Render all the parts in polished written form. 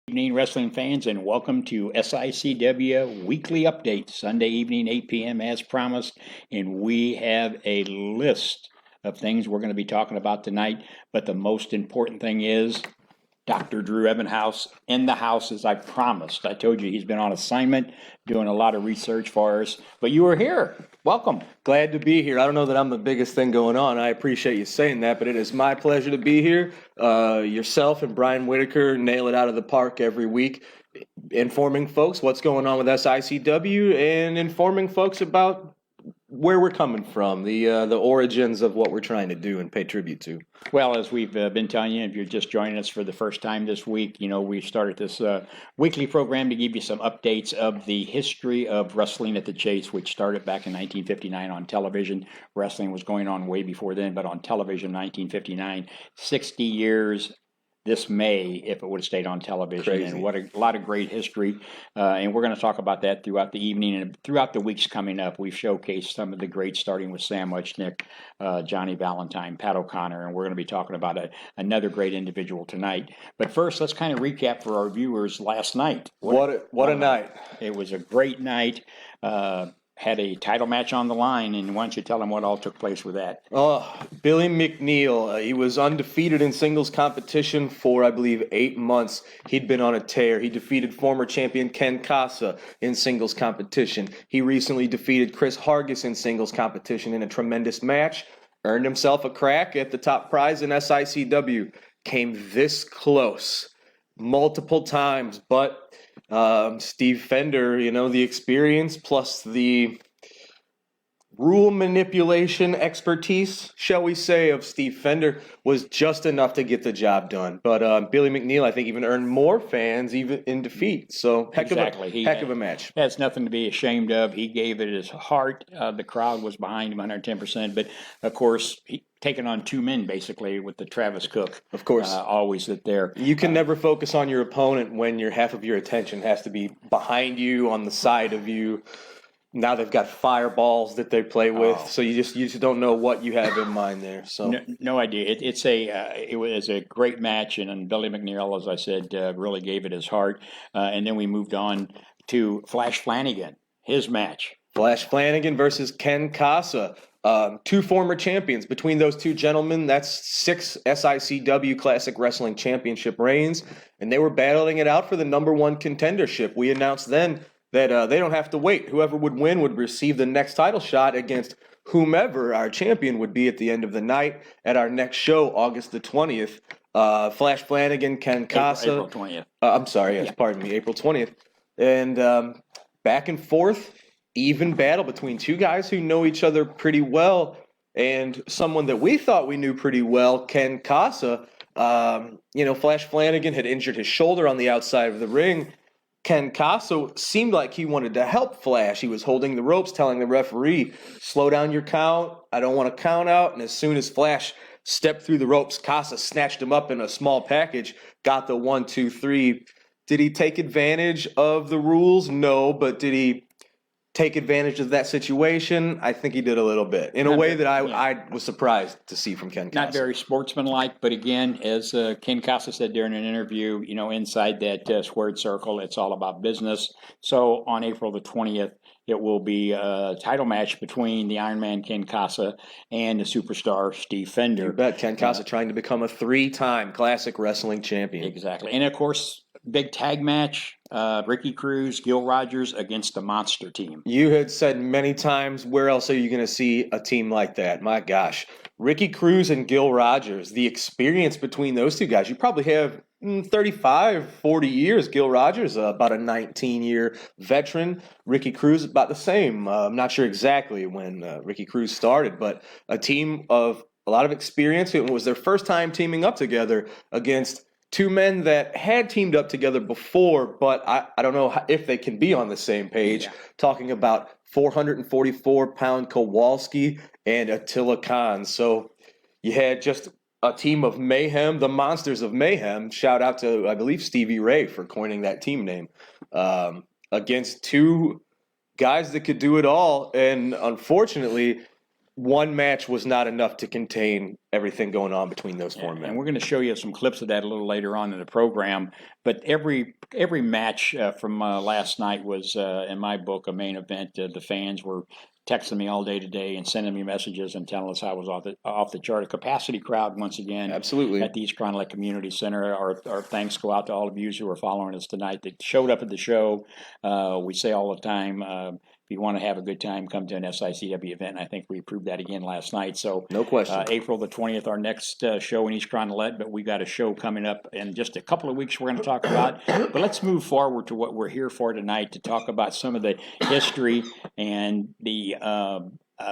Evening, wrestling fans, and welcome to SICW Weekly Update, Sunday evening, 8 p.m. as promised. And we have a list of things we're going to be talking about tonight. But the most important thing is Dr. Drew Ebenhouse in the house, as I promised. I told you he's been on assignment, doing a lot of research for us. But you were here. Welcome. Glad to be here. I don't know that I'm the biggest thing going on. I appreciate you saying that, but it is my pleasure to be here. Yourself and Brian Whitaker nail it out of the park every week, informing folks what's going on with SICW and informing folks about where we're coming from, the origins of what we're trying to do and pay tribute to. Well, as we've been telling you, if you're just joining us for the first time this week, we started this weekly program to give you some updates of the history of wrestling at the Chase, which started back in 1959 on television. Wrestling was going on way before then, but on television, 1959, 60 years this May, if it would have stayed on television. Crazy. And what a lot of great history. And we're going to talk about that throughout the evening and throughout the weeks coming up. We've showcased some of the greats, starting with Sam Muchnick, Johnny Valentine, Pat O'Connor, and we're going to be talking about another great individual tonight. But first, let's kind of recap for our viewers last night. What a night. It was a great night. Had a title match on the line, and why don't you tell them what all took place with that? Billy McNeil, he was undefeated in singles competition for, I believe, 8 months. He'd been on a tear. He defeated former champion Ken Casa in singles competition. He recently defeated Chris Hargis in singles competition in a tremendous match. Earned himself a crack at the top prize in SICW. Came this close multiple times, but Steve Fender, the experience plus the rule manipulation expertise, shall we say, of Steve Fender was just enough to get the job done. But Billy McNeil, I think, even earned more fans even in defeat. So heck of a match. Has nothing to be ashamed of. He gave it his heart. The crowd was behind him 110%. But, of course, taking on two men, basically, with the Travis Cook. Of course. Always there. You can never focus on your opponent when half of your attention has to be behind you, on the side of you. Now they've got fireballs that they play with, so you just don't know what you have in mind there. So no idea. It was a great match, and Billy McNeil, as I said, really gave it his heart. And then we moved on to Flash Flanagan, his match. Flash Flanagan versus Ken Casa. Two former champions. Between those two gentlemen, that's 6 SICW Classic Wrestling Championship reigns, and they were battling it out for the #1 contendership. We announced then that they don't have to wait. Whoever would win would receive the next title shot against whomever our champion would be at the end of the night at our next show, August the 20th. Flash Flanagan, Ken Casa. April 20th. Pardon me, April 20th. And back and forth, even battle between two guys who know each other pretty well, and someone that we thought we knew pretty well, Ken Casa. Flash Flanagan had injured his shoulder on the outside of the ring. Ken Casa seemed like he wanted to help Flash. He was holding the ropes, telling the referee, slow down your count. I don't want to count out. And as soon as Flash stepped through the ropes, Casa snatched him up in a small package, got the 1, 2, 3. Did he take advantage of the rules? No, but did he take advantage of that situation? I think he did a little bit in a way that I was surprised to see from Ken Casa. Not very sportsmanlike, but again, as Ken Casa said during an interview, inside that squared circle, it's all about business. So on April the 20th, it will be a title match between the Iron Man Ken Casa and the superstar Steve Fender. You bet. Ken Casa trying to become a 3-time Classic Wrestling champion. Exactly. And of course, big tag match, Ricky Cruz, Gil Rogers against the Monster Team. You had said many times, where else are you going to see a team like that? My gosh. Ricky Cruz and Gil Rogers, the experience between those two guys. You probably have 35, 40 years. Gil Rogers, about a 19-year veteran. Ricky Cruz, about the same. I'm not sure exactly when Ricky Cruz started, but a team of a lot of experience. It was their first time teaming up together against two men that had teamed up together before, but I don't know if they can be on the same page. Yeah. Talking about 444-pound Kowalski and Attila Khan. So you had just a team of mayhem, the Monsters of Mayhem. Shout out to, I believe, Stevie Ray for coining that team name. Against two guys that could do it all. And unfortunately, one match was not enough to contain everything going on between those four men. And we're going to show you some clips of that a little later on in the program. But every match from last night was, in my book, a main event. The fans were texting me all day today and sending me messages and telling us I was off the chart. A capacity crowd once again. Absolutely. At the East Cronlett Community Center. Our thanks go out to all of you who are following us tonight that showed up at the show. We say all the time, if you want to have a good time, come to an SICW event. And I think we proved that again last night. So no question. April the 20th, our next show in East Cronlett, but we got a show coming up in just a couple of weeks we're going to talk about. But let's move forward to what we're here for tonight, to talk about some of the history and the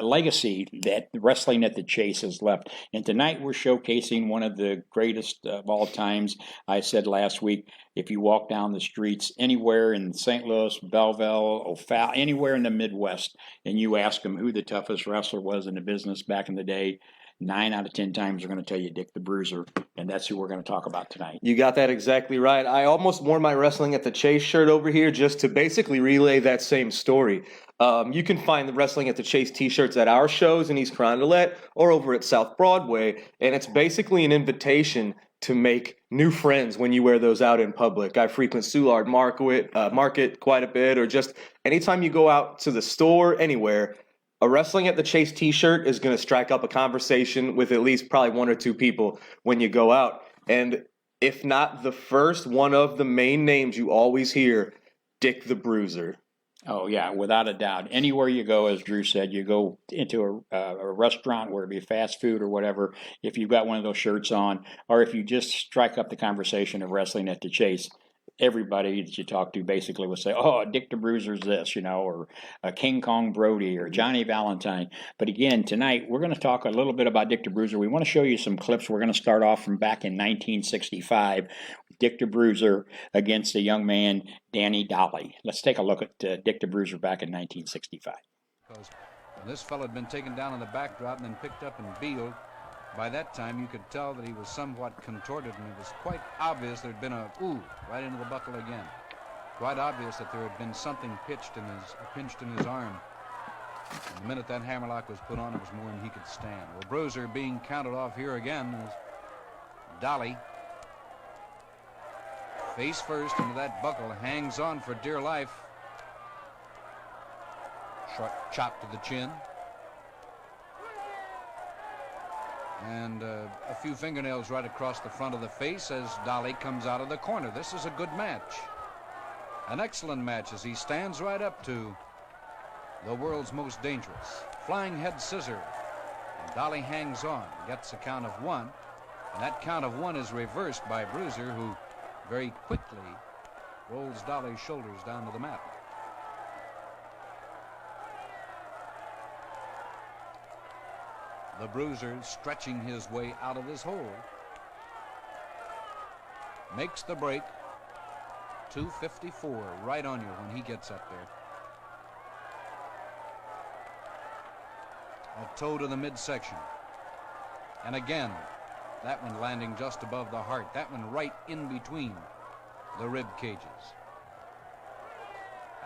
legacy that wrestling at the Chase has left. And tonight we're showcasing one of the greatest of all times. I said last week, if you walk down the streets anywhere in St. Louis, Belleville, O'Fallon, anywhere in the Midwest, and you ask them who the toughest wrestler was in the business back in the day, 9 out of 10 times they're going to tell you Dick the Bruiser, and that's who we're going to talk about tonight. You got that exactly right. I almost wore my Wrestling at the Chase shirt over here just to basically relay that same story. You can find the Wrestling at the Chase t-shirts at our shows in East Cronlett or over at South Broadway, and it's basically an invitation to make new friends when you wear those out in public. I frequent Soulard Market quite a bit, or just anytime you go out to the store, anywhere, a Wrestling at the Chase t-shirt is going to strike up a conversation with at least probably one or two people when you go out. And if not the first, one of the main names you always hear, Dick the Bruiser. Oh, yeah, without a doubt. Anywhere you go, as Drew said, you go into a restaurant, whether it be fast food or whatever, if you've got one of those shirts on, or if you just strike up the conversation of Wrestling at the Chase, everybody that you talk to basically will say, oh, Dick the Bruiser's this, or King Kong Brody or Johnny Valentine. But again, tonight we're going to talk a little bit about Dick the Bruiser. We want to show you some clips. We're going to start off from back in 1965. Dick the Bruiser against the young man, Danny Dolly. Let's take a look at Dick the Bruiser back in 1965. Because this fellow had been taken down in the backdrop and then picked up and beeled. By that time, you could tell that he was somewhat contorted, and it was quite obvious there had been a ooh right into the buckle again. Quite obvious that there had been something pinched in his arm. And the minute that hammerlock was put on, it was more than he could stand. Well, Bruiser being counted off here again is Dolly. Face first into that buckle, hangs on for dear life. Short chop to the chin. And a few fingernails right across the front of the face as Dolly comes out of the corner. This is a good match. An excellent match as he stands right up to the world's most dangerous. Flying head scissor. And Dolly hangs on, gets a count of 1. And that count of 1 is reversed by Bruiser, who very quickly rolls Dolly's shoulders down to the mat. The Bruiser stretching his way out of his hole. Makes the break. 254 right on you when he gets up there. A toe to the midsection. And again, that one landing just above the heart. That one right in between the rib cages.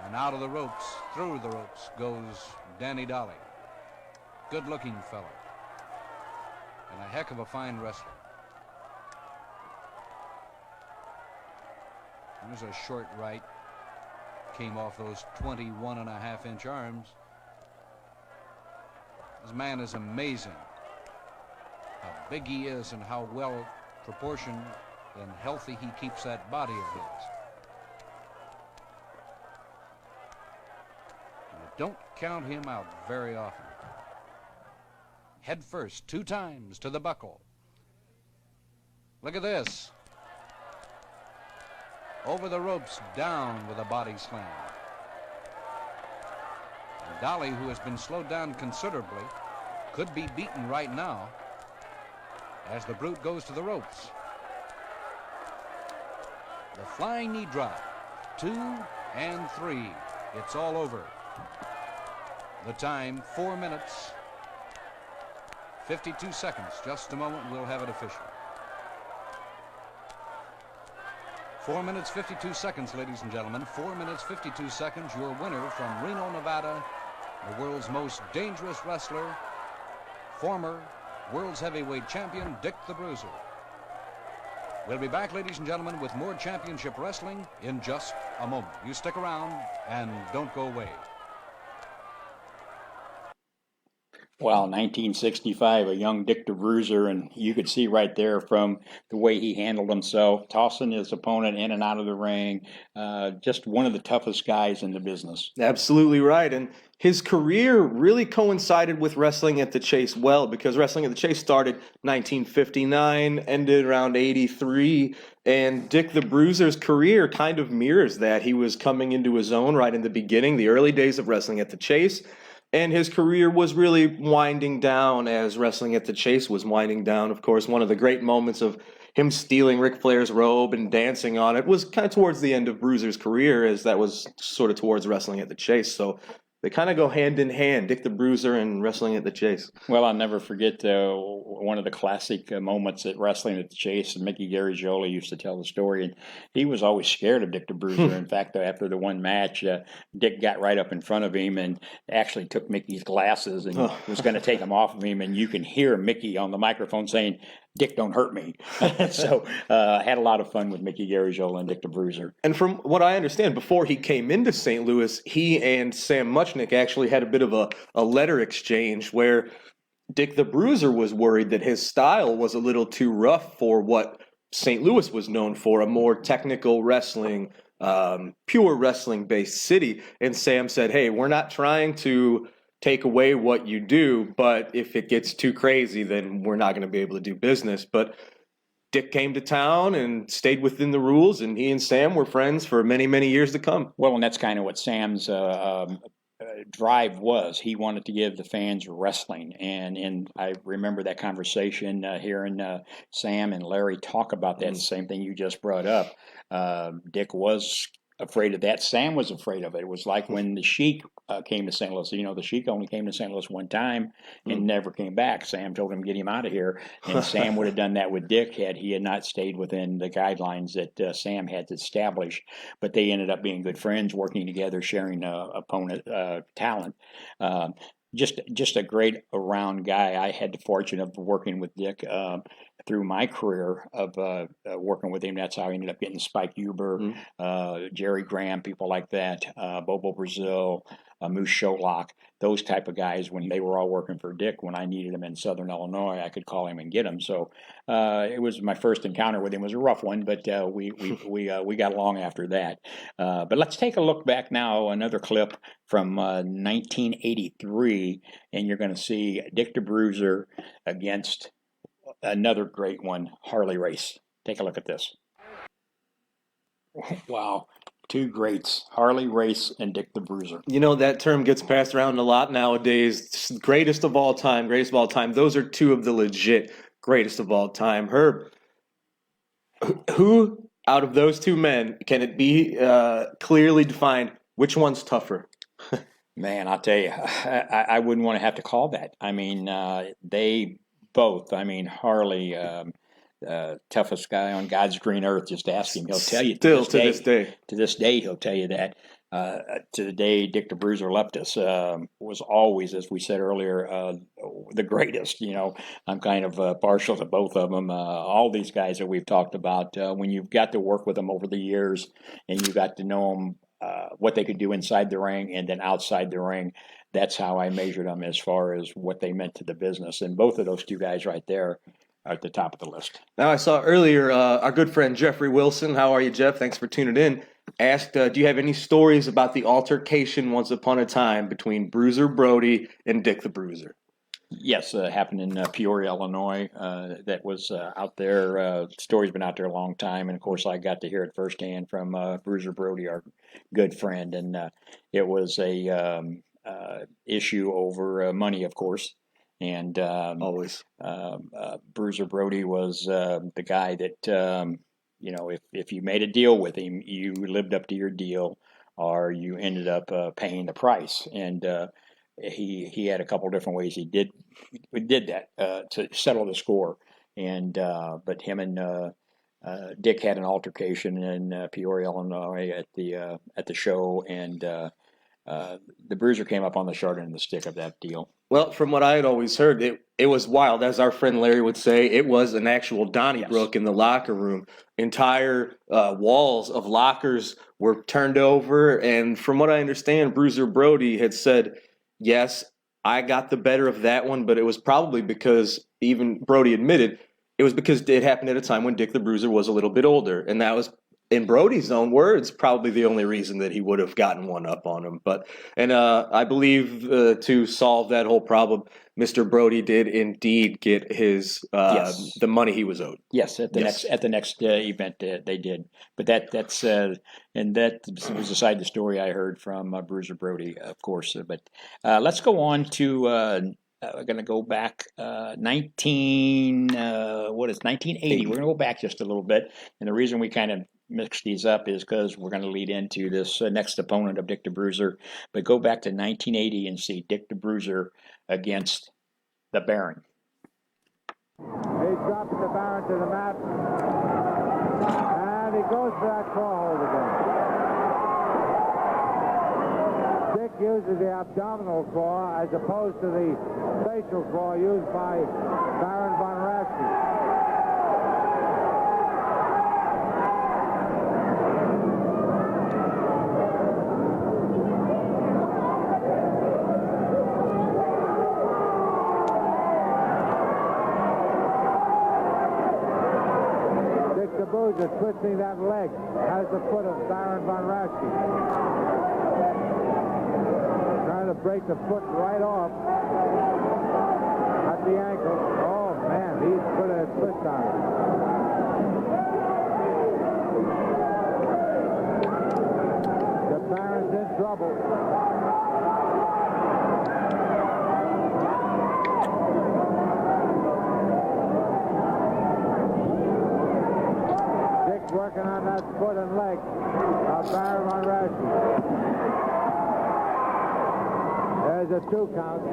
And out of the ropes, through the ropes, goes Danny Dolly. Good-looking fellow. And a heck of a fine wrestler. There's a short right. Came off those 21.5-inch arms. This man is amazing. How big he is and how well proportioned and healthy he keeps that body of his. You don't count him out very often. Head first, 2 times to the buckle. Look at this. Over the ropes, down with a body slam. And Dolly, who has been slowed down considerably, could be beaten right now as the brute goes to the ropes. The flying knee drop. 2 and 3. It's all over. The time, 4 minutes, 52 seconds. Just a moment, we'll have it official. 4 minutes, 52 seconds, ladies and gentlemen. 4 minutes, 52 seconds. Your winner from Reno, Nevada, the world's most dangerous wrestler, former world's heavyweight champion, Dick the Bruiser. We'll be back, ladies and gentlemen, with more championship wrestling in just a moment. You stick around and don't go away. Well, 1965, a young Dick the Bruiser, and you could see right there from the way he handled himself, tossing his opponent in and out of the ring, just one of the toughest guys in the business. Absolutely right. And his career really coincided with Wrestling at the Chase well, because Wrestling at the Chase started 1959, ended around 83, and Dick the Bruiser's career kind of mirrors that. He was coming into his own right in the beginning, the early days of Wrestling at the Chase. And his career was really winding down as Wrestling at the Chase was winding down. Of course, one of the great moments of him stealing Ric Flair's robe and dancing on it was kind of towards the end of Bruiser's career, as that was sort of towards Wrestling at the Chase. So they kind of go hand in hand, Dick the Bruiser and Wrestling at the Chase. Well, I'll never forget one of the classic moments at Wrestling at the Chase. And Mickey Garagiola used to tell the story, and he was always scared of Dick the Bruiser. In fact, after the one match, Dick got right up in front of him and actually took Mickey's glasses and was going to take them off of him. And you can hear Mickey on the microphone saying, "Dick, don't hurt me." So I had a lot of fun with Mickey Garagiola and Dick the Bruiser. And from what I understand, before he came into St. Louis, he and Sam Muchnick actually had a bit of a letter exchange where Dick the Bruiser was worried that his style was a little too rough for what St. Louis was known for, a more technical wrestling, pure wrestling-based city. And Sam said, "Hey, we're not trying to take away what you do, but if it gets too crazy, then we're not going to be able to do business." But Dick came to town and stayed within the rules, and he and Sam were friends for many, many years to come. Well, and that's kind of what Sam's drive was. He wanted to give the fans wrestling, and I remember that conversation, hearing Sam and Larry talk about that same thing you just brought up. Dick was afraid of that. Sam was afraid of it. It was like when the Sheik came to St. Louis. You know, the Sheik only came to St. Louis one time and never came back. Sam told him, "Get him out of here." And Sam would have done that with Dick had he had not stayed within the guidelines that Sam had established. But they ended up being good friends, working together, sharing opponent talent. Just a great around guy. I had the fortune of working with Dick through my career of working with him. That's how I ended up getting Spike Huber, Jerry Graham, people like that, Bobo Brazil, Moose Showlock, those type of guys. When they were all working for Dick, when I needed them in Southern Illinois, I could call him and get them. So it was my first encounter with him. It was a rough one, but we got along after that. But let's take a look back now, another clip from 1983, and you're going to see Dick the Bruiser against another great one, Harley Race. Take a look at this. Wow. Two greats, Harley Race and Dick the Bruiser. You know, that term gets passed around a lot nowadays. Greatest of all time, greatest of all time. Those are two of the legit greatest of all time. Herb, who out of those two men can it be clearly defined which one's tougher? Man, I'll tell you, I wouldn't want to have to call that. I mean, they both. I mean, Harley, toughest guy on God's green earth. Just ask him; he'll tell you. Still to this day. To this day, he'll tell you that. To the day Dick the Bruiser left us, was always, as we said earlier, the greatest. You know, I'm kind of partial to both of them. All these guys that we've talked about, when you've got to work with them over the years, and you got to know them, what they could do inside the ring and then outside the ring. That's how I measured them as far as what they meant to the business. And both of those two guys right there are at the top of the list. Now, I saw earlier our good friend Jeffrey Wilson. How are you, Jeff? Thanks for tuning in. Asked, do you have any stories about the altercation once upon a time between Bruiser Brody and Dick the Bruiser? Yes, happened in Peoria, Illinois. That was out there. Story's been out there a long time, and of course, I got to hear it firsthand from Bruiser Brody, our good friend, and it was a issue over money, of course. And always, Bruiser Brody was the guy that if you made a deal with him, you lived up to your deal, or you ended up paying the price, and he had a couple of different ways he did that to settle the score, and but him and Dick had an altercation in Peoria, Illinois at the show, and the Bruiser came up on the short end of the stick of that deal. Well, from what I had always heard, it was wild. As our friend Larry would say, it was an actual Donnybrook in the locker room. Entire walls of lockers were turned over. And from what I understand, Bruiser Brody had said, yes, I got the better of that one, but it was probably because, even Brody admitted, it was because it happened at a time when Dick the Bruiser was a little bit older. And that was, in Brody's own words, probably the only reason that he would have gotten one up on him. And I believe to solve that whole problem, Mr. Brody did indeed get his the money he was owed. Yes, at the next event they did. But that's and that was aside the story I heard from Bruiser Brody, of course. But let's go on to. We're going to go back 1980. We're going to go back just a little bit, and the reason we kind of mix these up is because we're going to lead into this next opponent of Dick the Bruiser. But go back to 1980 and see Dick the Bruiser against the Baron. He drops the Baron to the mat, and he goes for that claw hold again. Dick uses the abdominal claw as opposed to the facial claw used by Baron von Raschke. Bruiser twisting that leg as the foot of Baron von Raschke. Trying to break the foot right off at the ankle. Oh, man, he's putting a twist on it. The Baron's in trouble. Working on that foot and leg of Baron von Raschke. There's a 2 count.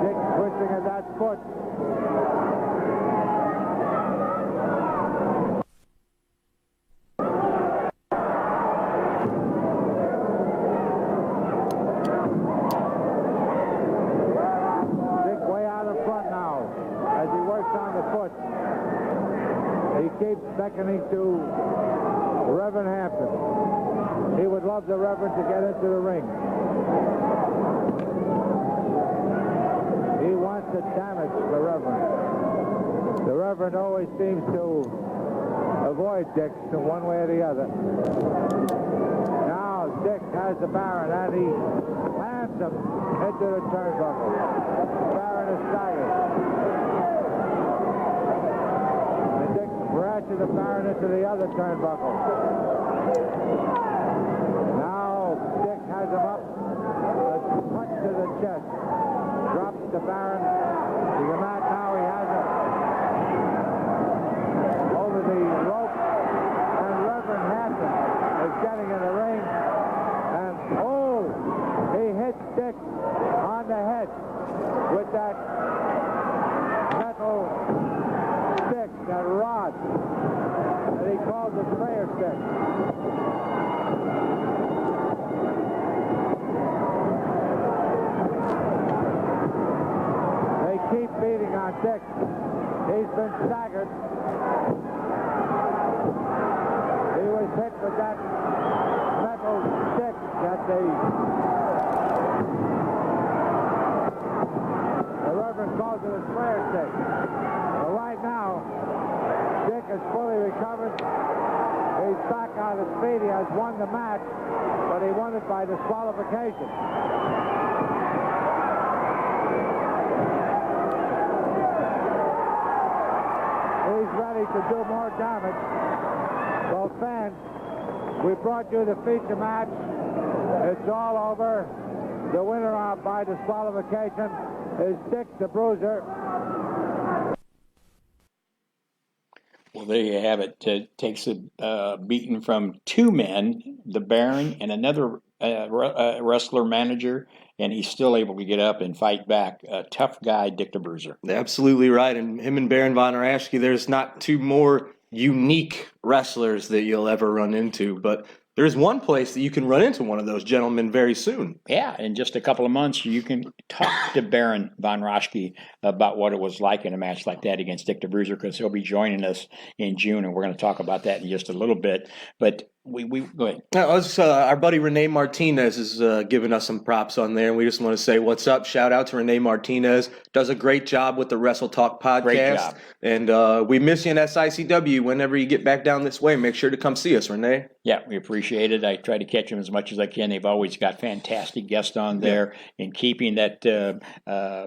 Dick twisting at that foot. Keeps beckoning to Reverend Hampton. He would love the Reverend to get into the ring. He wants to damage the Reverend. The Reverend always seems to avoid Dick one way or the other. Now Dick has the Baron and he plants him into the turnbuckle. Baron is staggered. Ratchet the Baron into the other turnbuckle. Now Dick has him up. A punch to the chest. Drops the Baron to the mat. Now he has him over the rope. And Reverend Hampton is getting in the ring. And oh, he hits Dick on the head with that metal stick, that rod that he calls a prayer stick. They keep beating on Dick. He's been staggered. He was hit with that metal stick that the Reverend calls it a prayer stick. But right now, Dick is fully recovered. He's back on his feet. He has won the match, but he won it by disqualification. He's ready to do more damage. Well, fans, we brought you the feature match. It's all over. The winner by disqualification is Dick the Bruiser. Well, there you have it. Takes a beating from 2 men, the Baron and another wrestler manager, and he's still able to get up and fight back. A tough guy, Dick the Bruiser. Absolutely right. And him and Baron von Raschke, there's not two more unique wrestlers that you'll ever run into, but there's one place that you can run into one of those gentlemen very soon. Yeah, in just a couple of months, you can talk to Baron von Raschke about what it was like in a match like that against Dick the Bruiser, because he'll be joining us in June, and we're going to talk about that in just a little bit. But we go ahead. Our buddy Renee Martinez is giving us some props on there, and we just want to say what's up. Shout out to Renee Martinez. Does a great job with the Wrestle Talk podcast. Great job. And we miss you in SICW. Whenever you get back down this way, make sure to come see us, Renee. Yeah, we appreciate it. I try to catch them as much as I can. They've always got fantastic guests on there, and keeping that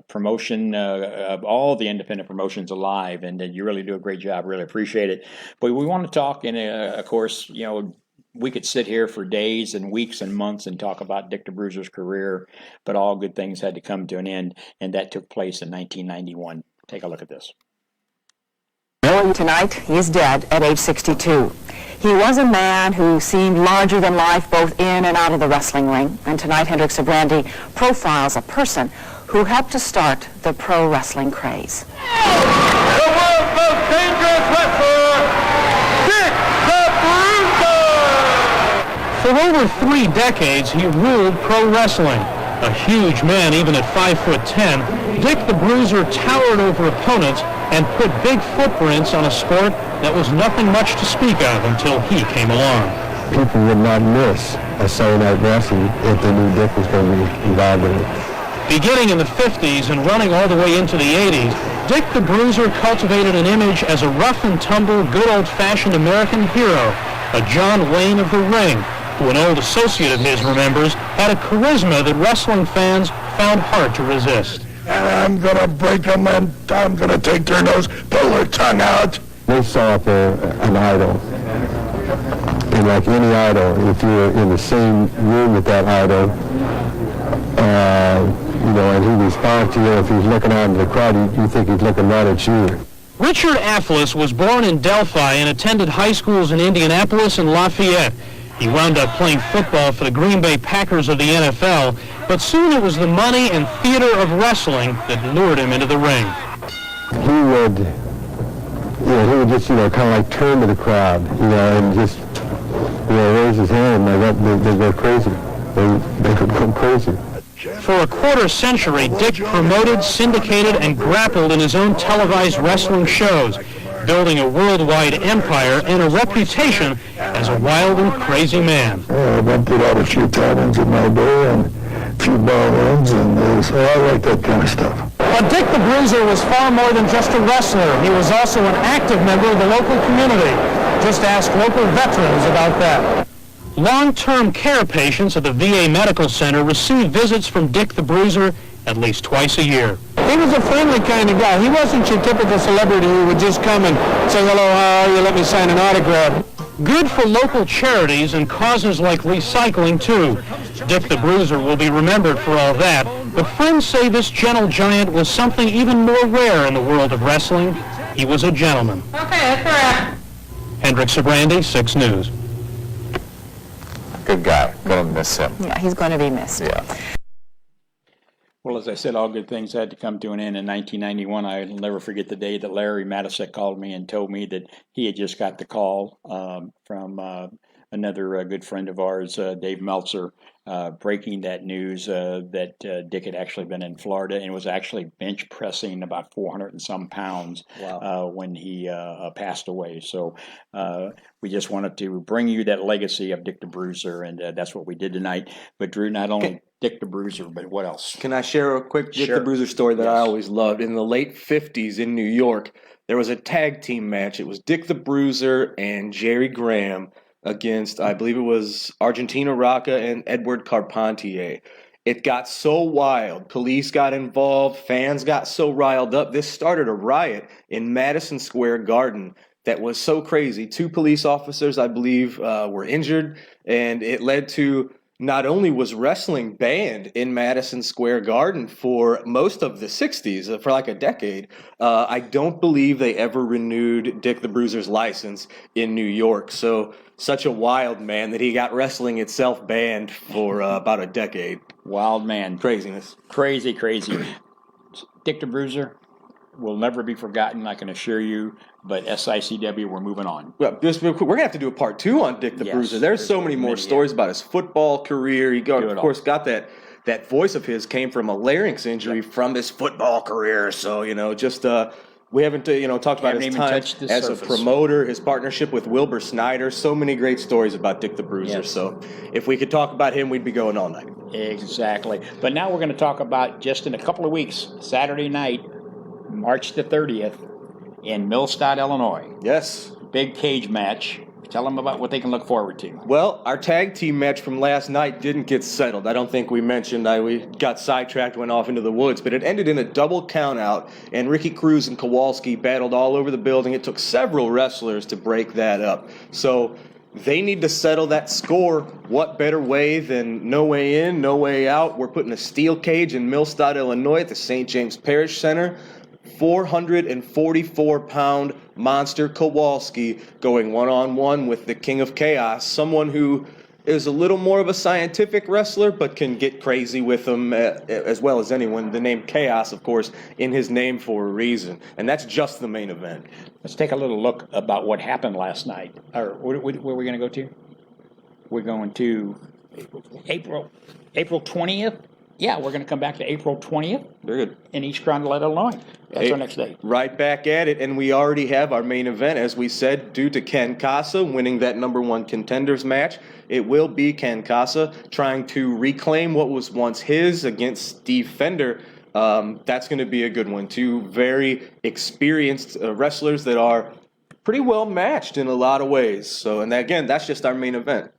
promotion of all the independent promotions alive, and you really do a great job. Really appreciate it. But we want to talk, and of course, we could sit here for days and weeks and months and talk about Dick the Bruiser's career, but all good things had to come to an end, and that took place in 1991. Take a look at this. Tonight, he is dead at age 62. He was a man who seemed larger than life both in and out of the wrestling ring, and tonight Hendrik Sabrandi profiles a person who helped to start the pro wrestling craze. The world's most dangerous wrestler, Dick the Bruiser! For over 3 decades, he ruled pro wrestling. A huge man, even at 5'10", Dick the Bruiser towered over opponents and put big footprints on a sport that was nothing much to speak of until he came along. People would not miss a Saturday Night Wrestling if they knew Dick was going to be involved in it. Beginning in the 50s and running all the way into the 80s, Dick the Bruiser cultivated an image as a rough-and-tumble, good old-fashioned American hero, a John Wayne of the ring, who an old associate of his remembers had a charisma that wrestling fans found hard to resist. I'm going to break them and I'm going to take their nose, pull their tongue out. They saw up an idol. And like any idol, if you were in the same room with that idol, and he responds to you, if he's looking out into the crowd, you think he's looking right at you. Richard Afflis was born in Delphi and attended high schools in Indianapolis and Lafayette. He wound up playing football for the Green Bay Packers of the NFL, but soon it was the money and theater of wrestling that lured him into the ring. He would just, kind of like turn to the crowd, and just, raise his hand, and they go crazy. They could go crazy. For a quarter century, Dick promoted, syndicated, and grappled in his own televised wrestling shows, building a worldwide empire and a reputation as a wild and crazy man. I went out a few times in my day and a few ballrooms, and so I like that kind of stuff. But Dick the Bruiser was far more than just a wrestler. He was also an active member of the local community. Just ask local veterans about that. Long-term care patients at the VA Medical Center receive visits from Dick the Bruiser at least twice a year. He was a friendly kind of guy. He wasn't your typical celebrity who would just come and say, hello, how are you, let me sign an autograph. Good for local charities and causes like recycling, too. Dick the Bruiser will be remembered for all that, but friends say this gentle giant was something even more rare in the world of wrestling. He was a gentleman. Okay, that's correct. Hendrik Sabrandi, 6 News. Good guy. Gonna miss him. Yeah, he's going to be missed. Yeah. Well, as I said, all good things had to come to an end in 1991. I'll never forget the day that Larry Matisek called me and told me that he had just got the call from another good friend of ours, Dave Meltzer, breaking that news that Dick had actually been in Florida and was actually bench pressing about 400 and some pounds when he passed away. So we just wanted to bring you that legacy of Dick the Bruiser, and that's what we did tonight. But Drew, not only Dick the Bruiser, but what else? Can I share a quick Dick the Bruiser story that I always loved? In the late 50s in New York, there was a tag team match. It was Dick the Bruiser and Jerry Graham against, I believe it was Argentina Rocca and Edward Carpentier. It got so wild. Police got involved. Fans got so riled up. This started a riot in Madison Square Garden that was so crazy. 2 police officers, I believe, were injured, and it led to not only was wrestling banned in Madison Square Garden for most of the 60s, for like a decade, I don't believe they ever renewed Dick the Bruiser's license in New York. So such a wild man that he got wrestling itself banned for about a decade. Wild man. Craziness. Crazy. Dick the Bruiser will never be forgotten, I can assure you. But SICW, we're moving on. Well, just real quick, we're going to have to do a part 2 on Dick the Bruiser. There's so many more stories about his football career. He, of course, got that voice of his came from a larynx injury from his football career. So, we haven't, talked about his time as a promoter, his partnership with Wilbur Snyder. So many great stories about Dick the Bruiser. Yes. So if we could talk about him, we'd be going all night. Exactly. But now we're going to talk about, just in a couple of weeks, Saturday night, March the 30th, in Millstadt, Illinois. Yes. Big cage match. Tell them about what they can look forward to. Well, our tag team match from last night didn't get settled. I don't think we mentioned. We got sidetracked, went off into the woods, but it ended in a double count out, and Ricky Cruz and Kowalski battled all over the building. It took several wrestlers to break that up. So they need to settle that score. What better way than no way in, no way out? We're putting a steel cage in Millstadt, Illinois at the St. James Parish Center. 444-pound monster Kowalski going one-on-one with the King of Chaos, someone who is a little more of a scientific wrestler but can get crazy with him as well as anyone. The name Chaos, of course, in his name for a reason, and that's just the main event. Let's take a little look about what happened last night. Or where are we going to go to? We're going to April 20th. Yeah, we're going to come back to April 20th. Very good. In East Carondelet, Illinois. That's our next date. Right back at it, and we already have our main event, as we said, due to Ken Casa winning that #1 contenders match. It will be Ken Casa trying to reclaim what was once his against Steve Fender. That's going to be a good one. Two very experienced wrestlers that are pretty well matched in a lot of ways. So, and again, that's just our main event.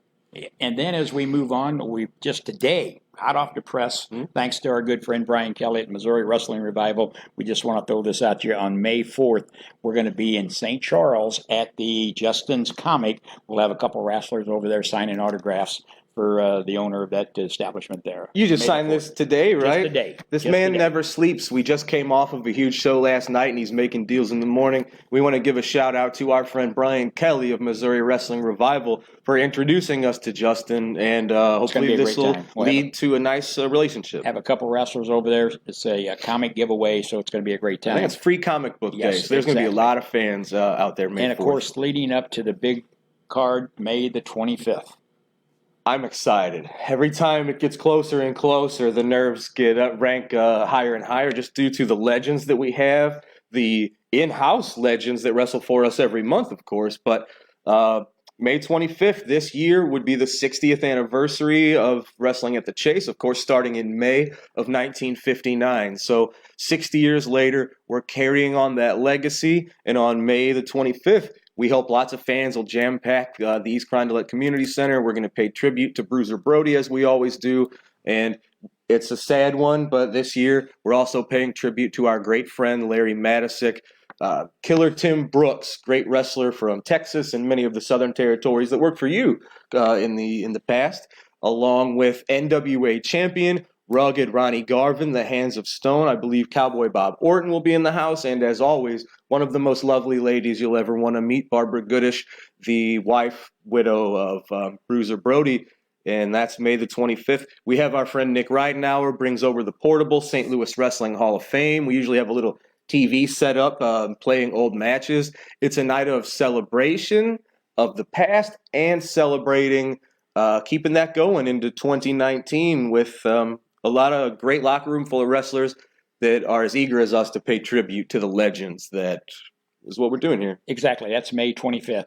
And then as we move on, we just today, hot off the press, thanks to our good friend Brian Kelly at Missouri Wrestling Revival. We just want to throw this out here. On May 4th, we're going to be in St. Charles at the Justin's Comic. We'll have a couple wrestlers over there signing autographs for the owner of that establishment there. You just signed this today, right? Just today. This man never sleeps. We just came off of a huge show last night, and he's making deals in the morning. We want to give a shout-out to our friend Brian Kelly of Missouri Wrestling Revival for introducing us to Justin, and hopefully this will lead to a nice relationship. Have a couple wrestlers over there. It's a comic giveaway, so it's going to be a great time. I think it's free comic book day, so there's going to be a lot of fans out there. And, of course, leading up to the big card, May the 25th. I'm excited. Every time it gets closer and closer, the nerves get rank higher and higher just due to the legends that we have, the in-house legends that wrestle for us every month, of course. But May 25th this year would be the 60th anniversary of Wrestling at the Chase, of course, starting in May of 1959. So 60 years later, we're carrying on that legacy. And on May the 25th, we hope lots of fans will jam-pack the East Carondelet Community Center. We're going to pay tribute to Bruiser Brody, as we always do. And it's a sad one, but this year we're also paying tribute to our great friend Larry Matisic, Killer Tim Brooks, great wrestler from Texas and many of the Southern Territories that worked for you in the past, along with NWA champion Rugged Ronnie Garvin, the Hands of Stone. I believe Cowboy Bob Orton will be in the house. And as always, one of the most lovely ladies you'll ever want to meet, Barbara Goodish, the widow of Bruiser Brody. And that's May the 25th. We have our friend Nick Ridenauer brings over the portable St. Louis Wrestling Hall of Fame. We usually have a little TV set up playing old matches. It's a night of celebration of the past and celebrating, keeping that going into 2019 with a lot of great locker room full of wrestlers that are as eager as us to pay tribute to the legends. That is what we're doing here. Exactly. That's May 25th.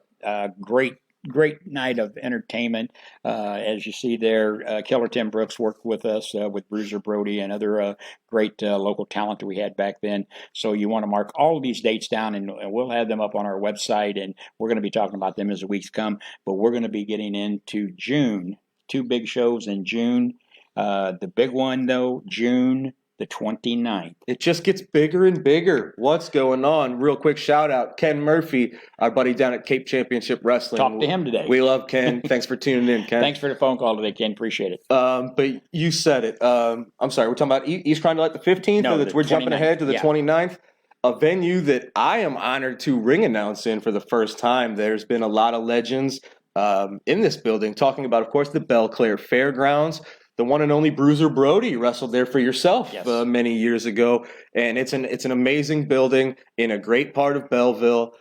Great night of entertainment. As you see there, Killer Tim Brooks worked with us with Bruiser Brody and other great local talent that we had back then. So you want to mark all of these dates down, and we'll have them up on our website, and we're going to be talking about them as the weeks come. But we're going to be getting into June, 2 big shows in June. The big one, though, June the 29th. It just gets bigger and bigger. What's going on? Real quick shout out, Ken Murphy, our buddy down at Cape Championship Wrestling. Talk to him today. We love Ken. Thanks for tuning in, Ken. Thanks for the phone call today, Ken. Appreciate it. But you said it. I'm sorry, we're talking about East Crime Night the 15th? No, we're jumping ahead to the 29th? A venue that I am honored to ring announce in for the first time. There's been a lot of legends in this building, talking about, of course, the Belle Claire Fairgrounds. The one and only Bruiser Brody wrestled there for yourself many years ago, and it's an amazing building in a great part of Belleville.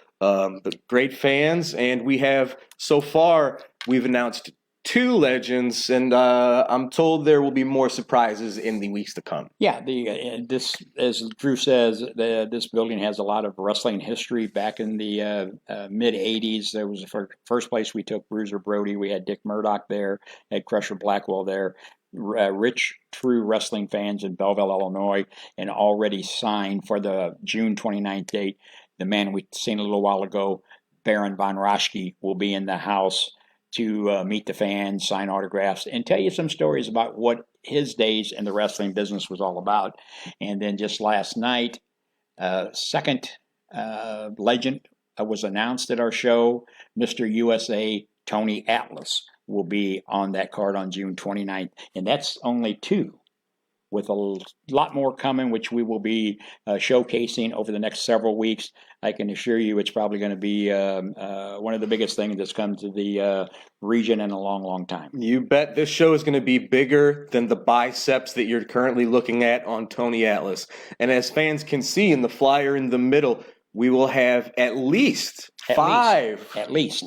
Great fans, and we have so far we've announced 2 legends, and I'm told there will be more surprises in the weeks to come. Yeah, this, as Drew says, this building has a lot of wrestling history. Back in the mid '80s, there was the first place we took Bruiser Brody. We had Dick Murdoch there, had Crusher Blackwell there. Rich, true wrestling fans in Belleville, Illinois, and already signed for the June 29th date. The man we've seen a little while ago, Baron von Raschke, will be in the house to meet the fans, sign autographs, and tell you some stories about what his days in the wrestling business was all about. And then just last night, second legend was announced at our show. Mr. USA Tony Atlas will be on that card on June 29th. And that's only 2, with a lot more coming, which we will be showcasing over the next several weeks. I can assure you it's probably going to be one of the biggest things that's come to the region in a long, long time. You bet this show is going to be bigger than the biceps that you're currently looking at on Tony Atlas. And as fans can see in the flyer in the middle, we will have at least 5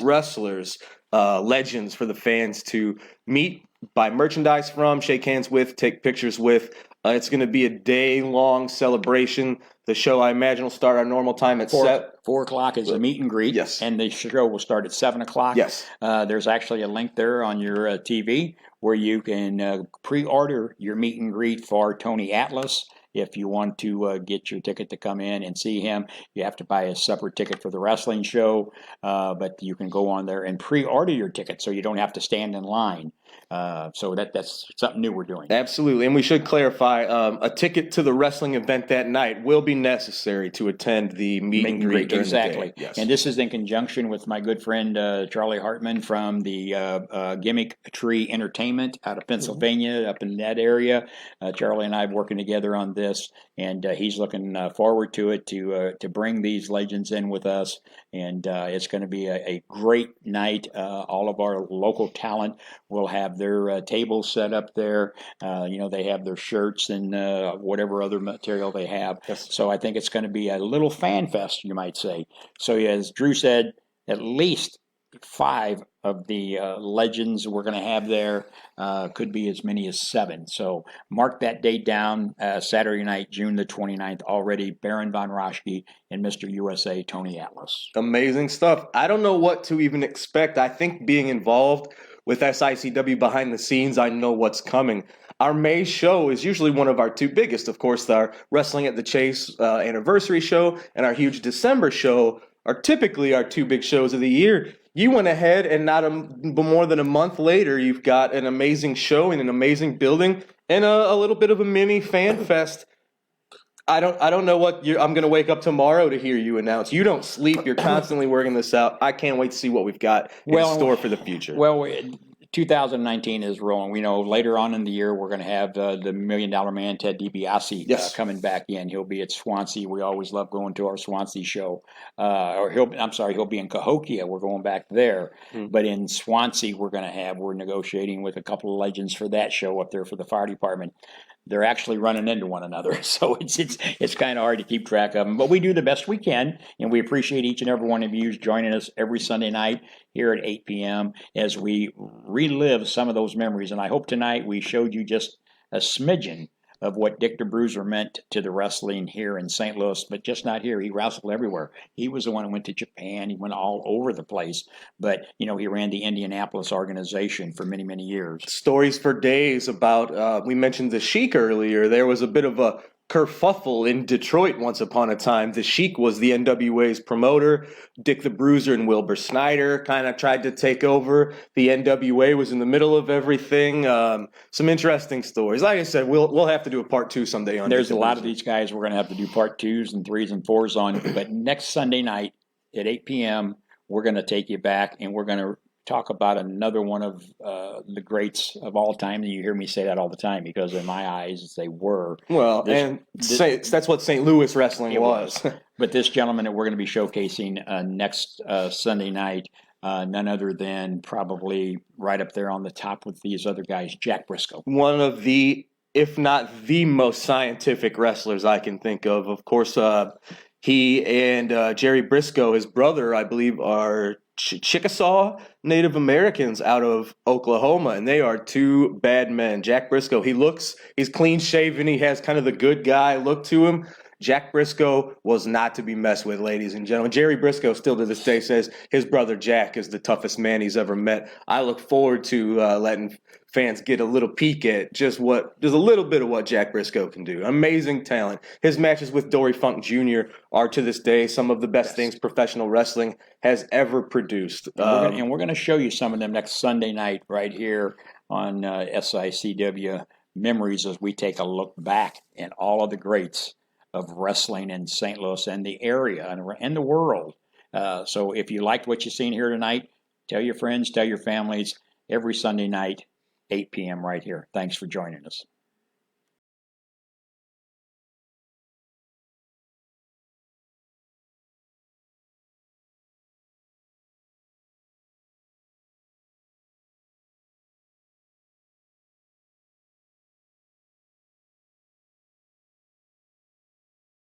wrestlers, legends for the fans to meet, buy merchandise from, shake hands with, take pictures with. It's going to be a day-long celebration. The show, I imagine, will start our normal time at 4 o'clock is a meet and greet. Yes. And the show will start at 7 o'clock. Yes. There's actually a link there on your TV where you can pre-order your meet and greet for Tony Atlas. If you want to get your ticket to come in and see him, you have to buy a separate ticket for the wrestling show, but you can go on there and pre-order your ticket so you don't have to stand in line. So that's something new we're doing. Absolutely. And we should clarify, a ticket to the wrestling event that night will be necessary to attend the meet and greet during exactly. the day. Yes. And this is in conjunction with my good friend Charlie Hartman from the Gimmick Tree Entertainment out of Pennsylvania, up in that area. Charlie and I are working together on this, and he's looking forward to it to bring these legends in with us. And it's going to be a great night. All of our local talent will have their tables set up there. They have their shirts and whatever other material they have. Yes. So I think it's going to be a little fan fest, you might say. So as Drew said, at least 5 of the legends we're going to have there, could be as many as 7. So mark that date down, Saturday night, June the 29th, already Baron von Raschke and Mr. USA Tony Atlas. Amazing stuff. I don't know what to even expect. I think being involved with SICW behind the scenes, I know what's coming. Our May show is usually one of our 2 biggest. Of course, our Wrestling at the Chase anniversary show and our huge December show are typically our 2 big shows of the year. You went ahead and not more than a month later, you've got an amazing show in an amazing building and a little bit of a mini fan fest. I don't know what I'm going to wake up tomorrow to hear you announce. You don't sleep. You're constantly working this out. I can't wait to see what we've got in store for the future. Well, 2019 is rolling. We know later on in the year we're going to have the $1 Million Man Ted DiBiase coming back in. He'll be at Swansea. We always love going to our Swansea show. He'll be in Cahokia. We're going back there. But in Swansea, we're negotiating with a couple of legends for that show up there for the fire department. They're actually running into one another, so it's kind of hard to keep track of them. But we do the best we can, and we appreciate each and every one of you joining us every Sunday night here at 8 p.m. as we relive some of those memories. And I hope tonight we showed you just a smidgen of what Dick the Bruiser meant to the wrestling here in St. Louis, but just not here. He wrestled everywhere. He was the one who went to Japan. He went all over the place. But, he ran the Indianapolis organization for many, many years. Stories for days about, we mentioned the Sheik earlier. There was a bit of a kerfuffle in Detroit once upon a time. The Sheik was the NWA's promoter. Dick the Bruiser and Wilbur Snyder kind of tried to take over. The NWA was in the middle of everything. Some interesting stories. Like I said, we'll have to do a part 2 someday on. There's a lot of these guys we're going to have to do part 2s and 3s and 4s on. But next Sunday night at 8 p.m., we're going to take you back and we're going to talk about another one of the greats of all time. And you hear me say that all the time because in my eyes they were. Well, that's what St. Louis wrestling was. But this gentleman that we're going to be showcasing next Sunday night, none other than probably right up there on the top with these other guys, Jack Briscoe. One of the, if not the most scientific wrestlers I can think of. Of course, he and Jerry Briscoe, his brother, I believe, are Chickasaw Native Americans out of Oklahoma, and they are 2 bad men. Jack Briscoe, he's clean shaven, he has kind of the good guy look to him. Jack Briscoe was not to be messed with, ladies and gentlemen. Jerry Briscoe still to this day says his brother Jack is the toughest man he's ever met. I look forward to letting fans get a little peek at just a little bit of what Jack Briscoe can do. Amazing talent. His matches with Dory Funk Jr. are to this day some of the best things professional wrestling has ever produced. And we're going to show you some of them next Sunday night right here on SICW Memories as we take a look back at all of the greats of wrestling in St. Louis and the area and the world. So if you liked what you've seen here tonight, tell your friends, tell your families every Sunday night, 8 p.m. right here. Thanks for joining us.